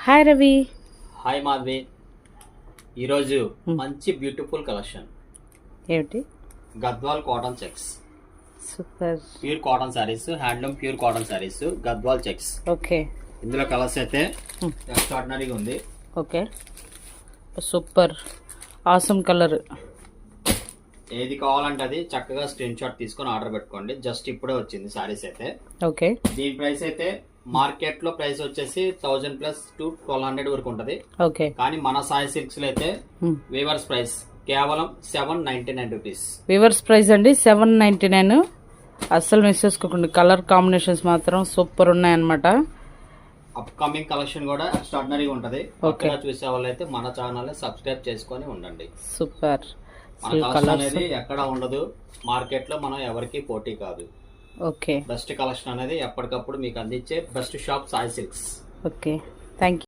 Hi Ravi. Hi Madhavi. ఈరోజు మంచి beautiful collection. ఏమిటి? Gadwal cotton checks. Super. Pure cotton saris, handloom pure cotton saris, Gadwal checks. Okay. ఇందులో colours అయితే ఎక్స్ట్రాడినరీగా ఉంది. Okay, super awesome colour. ఏది కావాలంటే అది చక్కగా స్క్రీన్ షాట్ తీసుకొని ఆర్డర్ పెట్టుకోండి. జస్ట్ ఇప్పుడే వచ్చింది సారీస్ అయితే. ఓకే. దీని ప్రైస్ అయితే మార్కెట్ లో ప్రైస్ వచ్చేసి 1000 ప్లస్ టు 1200 వరకు ఉంటది. ఓకే. కానీ మన సాయి సిల్క్స్ లో అయితే వీవర్స్ ప్రైస్ కేవలం 799 రూపీస్. వీవర్స్ ప్రైస్ అండి 799. అస్సలు మిస్ చేసుకోకండి. కలర్ కాంబినేషన్స్ మాత్రం సూపర్ ఉన్నాయన్నమాట. అప్కమింగ్ కలెక్షన్ కూడా ఎక్స్ట్రాడినరీగా ఉంటది. కొత్తగా చూసే వాళ్ళు అయితే మన ఛానల్ సబ్స్క్రైబ్ చేసుకొని ఉండండి. సూపర్. మన కలెక్షన్ అనేది ఎక్కడ ఉండదు. మార్కెట్ లో మనం ఎవరికి పోటీ కాదు. ఓకే. బెస్ట్ కలెక్షన్ అనేది ఎప్పటికప్పుడు మీకు అందించే best shop Sai silks. Okay, thank you.